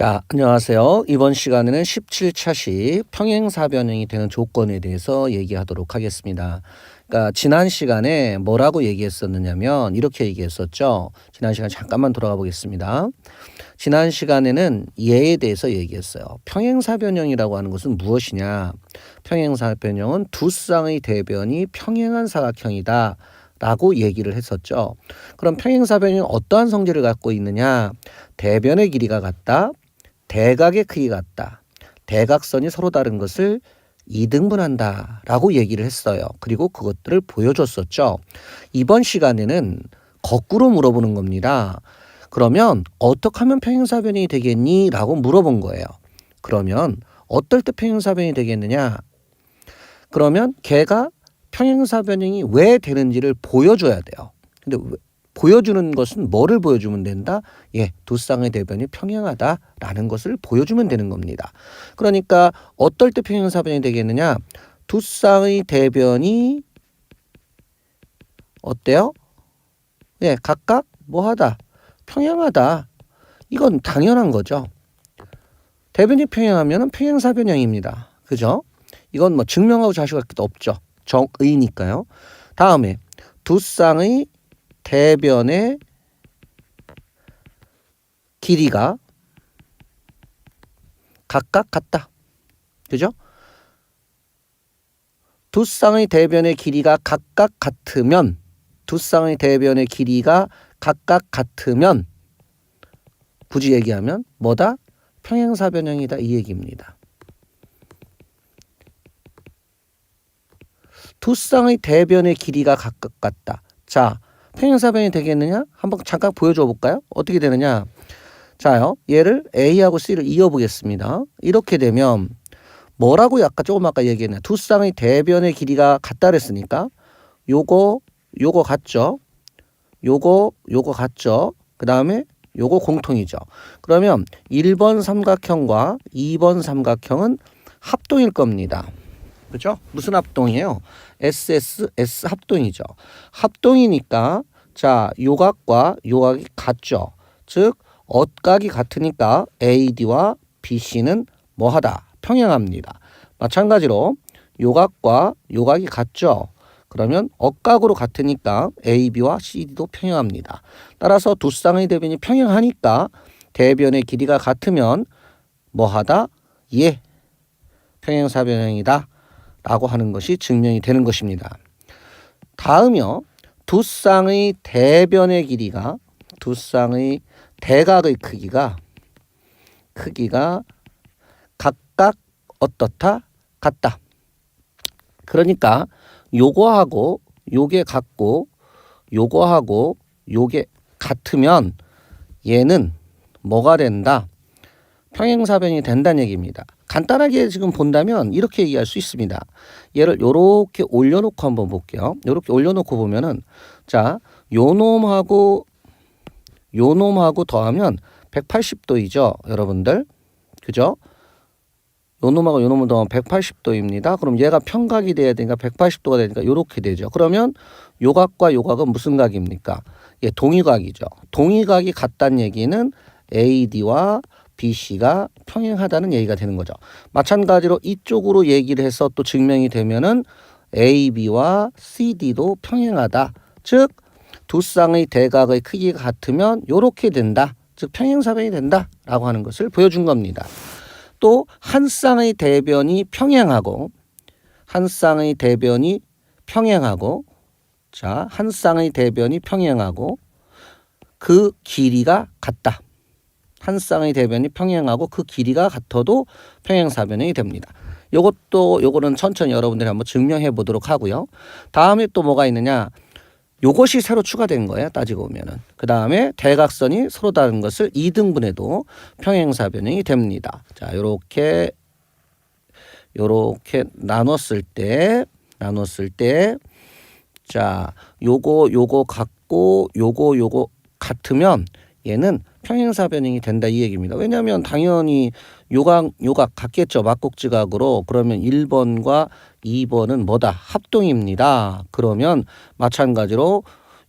자, 안녕하세요. 이번 시간에는 17차식 평행사변형이 되는 조건에 대해서 얘기하도록 하겠습니다. 그러니까 지난 시간에 뭐라고 얘기했었느냐면 이렇게 얘기했었죠. 지난 시간 잠깐만 돌아가 보겠습니다. 지난 시간에는 얘에 대해서 얘기했어요. 평행사변형이라고 하는 것은 무엇이냐? 평행사변형은 두 쌍의 대변이 평행한 사각형이다 라고 얘기를 했었죠. 그럼 평행사변형이 어떠한 성질을 갖고 있느냐? 대변의 길이가 같다. 대각의 크기가 같다. 대각선이 서로 다른 것을 이등분한다 라고 얘기를 했어요. 그리고 그것들을 보여줬었죠. 이번 시간에는 거꾸로 물어보는 겁니다. 그러면 어떻게 하면 평행사변형이 되겠니? 라고 물어본 거예요. 그러면 어떨 때 평행사변형이 되겠느냐? 그러면 걔가 평행사변형이 왜 되는지를 보여줘야 돼요. 근데 보여주는 것은 뭐를 보여주면 된다? 예, 두 쌍의 대변이 평행하다라는 것을 보여주면 되는 겁니다. 그러니까 어떨 때 평행사변이 되겠느냐? 두 쌍의 대변이 어때요? 예, 각각 뭐하다? 평행하다. 이건 당연한 거죠. 대변이 평행하면 평행사변형입니다. 그죠? 이건 뭐 증명하고 자식할 것도 없죠. 정의니까요. 다음에 두 쌍의 대변의 길이가 각각 같다. 그죠? 두 쌍의 대변의 길이가 각각 같으면 굳이 얘기하면 뭐다? 평행사변형이다 이 얘기입니다. 두 쌍의 대변의 길이가 각각 같다. 자, 평행사변이 되겠느냐? 한번 잠깐 보여줘 볼까요? 어떻게 되느냐? 자요, 얘를 A하고 C를 이어보겠습니다. 이렇게 되면 뭐라고 조금 아까 얘기했냐? 두 쌍의 대변의 길이가 같다 그랬으니까 요거 같죠? 요거 같죠? 그 다음에 요거 공통이죠. 그러면 1번 삼각형과 2번 삼각형은 합동일 겁니다. 그죠? 무슨 합동이에요? S 합동이죠. 합동이니까 자, 요각과 요각이 같죠. 즉 엇각이 같으니까 AD와 BC는 뭐하다? 평행합니다. 마찬가지로 요각과 요각이 같죠. 그러면 엇각으로 같으니까 AB와 CD도 평행합니다. 따라서 두 쌍의 대변이 평행하니까 대변의 길이가 같으면 뭐하다? 예, 평행사변형이다 라고 하는 것이 증명이 되는 것입니다. 다음이요. 두 쌍의 대변의 길이가 두 쌍의 대각의 크기가 각각 어떻다? 같다. 그러니까 요거하고 요게 같고 요거하고 요게 같으면 얘는 뭐가 된다? 평행사변이 된다는 얘기입니다. 간단하게 지금 본다면 이렇게 얘기할 수 있습니다. 얘를 요렇게 올려놓고 한번 볼게요. 요렇게 올려놓고 보면은 자, 요 놈하고 더하면 180도이죠, 여러분들. 그죠? 요 놈하고 요 놈을 더하면 180도입니다. 그럼 얘가 평각이 돼야 되니까 180도가 되니까 요렇게 되죠. 그러면 요각과 요각은 무슨 각입니까? 예, 동의각이죠. 동의각이 같다는 얘기는 AD와 BC가 평행하다는 얘기가 되는 거죠. 마찬가지로 이쪽으로 얘기를 해서 또 증명이 되면은 AB와 CD도 평행하다. 즉 두 쌍의 대각의 크기가 같으면 요렇게 된다. 즉 평행사변이 된다라고 하는 것을 보여준 겁니다. 또 한 쌍의 대변이 평행하고 한 쌍의 대변이 평행하고 그 길이가 같다. 한 쌍의 대변이 평행하고 그 길이가 같아도 평행사변형이 됩니다. 요거는 천천히 여러분들이 한번 증명해 보도록 하고요. 다음에 또 뭐가 있느냐? 요것이 새로 추가된 거예요. 따지고 보면은. 그 다음에 대각선이 서로 다른 것을 이등분해도 평행사변형이 됩니다. 자, 요렇게 나눴을 때 자, 요거 같고 요거 같으면 얘는 평행사변형이 된다 이 얘기입니다. 왜냐하면 당연히 요각 같겠죠. 막국지각으로. 그러면 1번과 2번은 뭐다? 합동입니다. 그러면 마찬가지로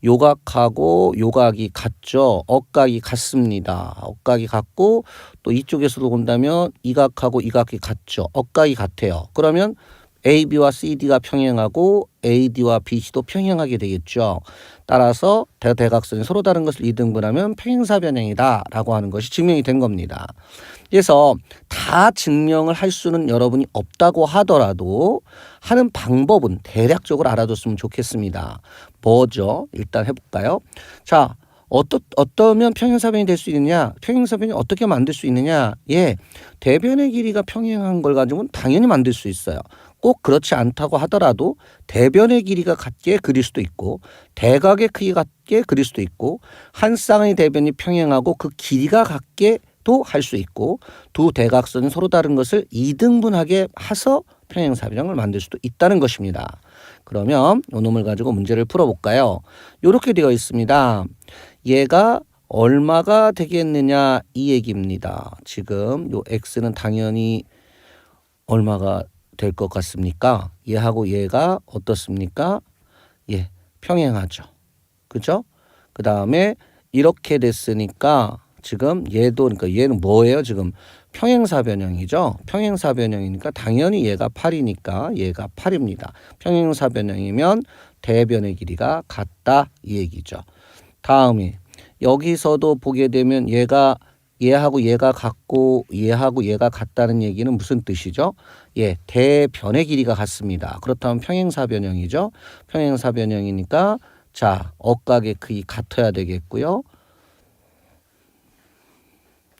요각하고 요각이 같죠. 억각이 같습니다. 억각이 같고 또 이쪽에서도 본다면 이각하고 이각이 같죠. 억각이 같아요. 그러면 AB와 CD가 평행하고 AD와 BC도 평행하게 되겠죠. 따라서 대각선이 서로 다른 것을 이등분하면 평행사변형이다 라고 하는 것이 증명이 된 겁니다. 그래서 다 증명을 할 수는 여러분이 없다고 하더라도 하는 방법은 대략적으로 알아뒀으면 좋겠습니다. 뭐죠? 일단 해볼까요? 자, 어떠면 평행사변이 될 수 있느냐? 평행사변이 어떻게 만들 수 있느냐? 예, 대변의 길이가 평행한 걸 가지고는 당연히 만들 수 있어요. 꼭 그렇지 않다고 하더라도 대변의 길이가 같게 그릴 수도 있고 대각의 크기가 같게 그릴 수도 있고 한 쌍의 대변이 평행하고 그 길이가 같게도 할 수 있고 두 대각선이 서로 다른 것을 이등분하게 해서 평행사변형을 만들 수도 있다는 것입니다. 그러면 이 놈을 가지고 문제를 풀어볼까요? 이렇게 되어 있습니다. 얘가 얼마가 되겠느냐 이 얘기입니다. 지금 요 x는 당연히 얼마가 될 것 같습니까? 얘하고 얘가 어떻습니까? 예, 평행하죠. 그죠? 그 다음에 이렇게 됐으니까 지금 얘도 그러니까 얘는 뭐예요? 지금 평행사변형이죠. 평행사변형이니까 당연히 얘가 8이니까 얘가 8입니다. 평행사변형이면 대변의 길이가 같다 이 얘기죠. 다음에 여기서도 보게 되면 얘하고 얘가 같고 얘하고 얘가 같다는 얘기는 무슨 뜻이죠? 예, 대변의 길이가 같습니다. 그렇다면 평행사변형이죠. 평행사변형이니까 자, 억각의 크기 같아야 되겠고요.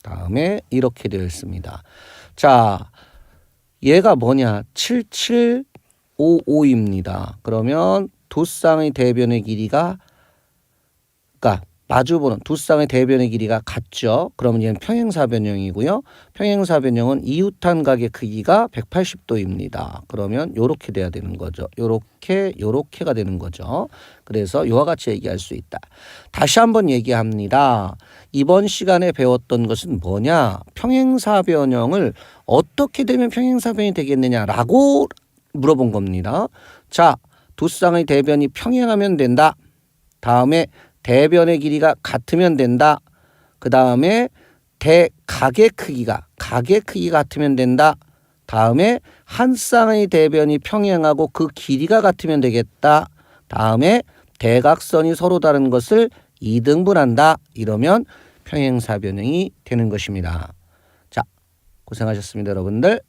다음에 이렇게 되어 있습니다. 자, 얘가 뭐냐? 7755입니다. 그러면 두 쌍의 대변의 길이가 그러니까 마주보는 두 쌍의 대변의 길이가 같죠. 그러면 얘는 평행사변형이고요. 평행사변형은 이웃한 각의 크기가 180도입니다. 그러면 요렇게 돼야 되는 거죠. 요렇게가 되는 거죠. 그래서 요와 같이 얘기할 수 있다. 다시 한번 얘기합니다. 이번 시간에 배웠던 것은 뭐냐? 평행사변형을 어떻게 되면 평행사변이 되겠느냐라고 물어본 겁니다. 자, 두 쌍의 대변이 평행하면 된다. 다음에 대변의 길이가 같으면 된다. 그 다음에 각의 크기가 같으면 된다. 다음에 한 쌍의 대변이 평행하고 그 길이가 같으면 되겠다. 다음에 대각선이 서로 다른 것을 이등분한다. 이러면 평행사변형이 되는 것입니다. 자, 고생하셨습니다, 여러분들.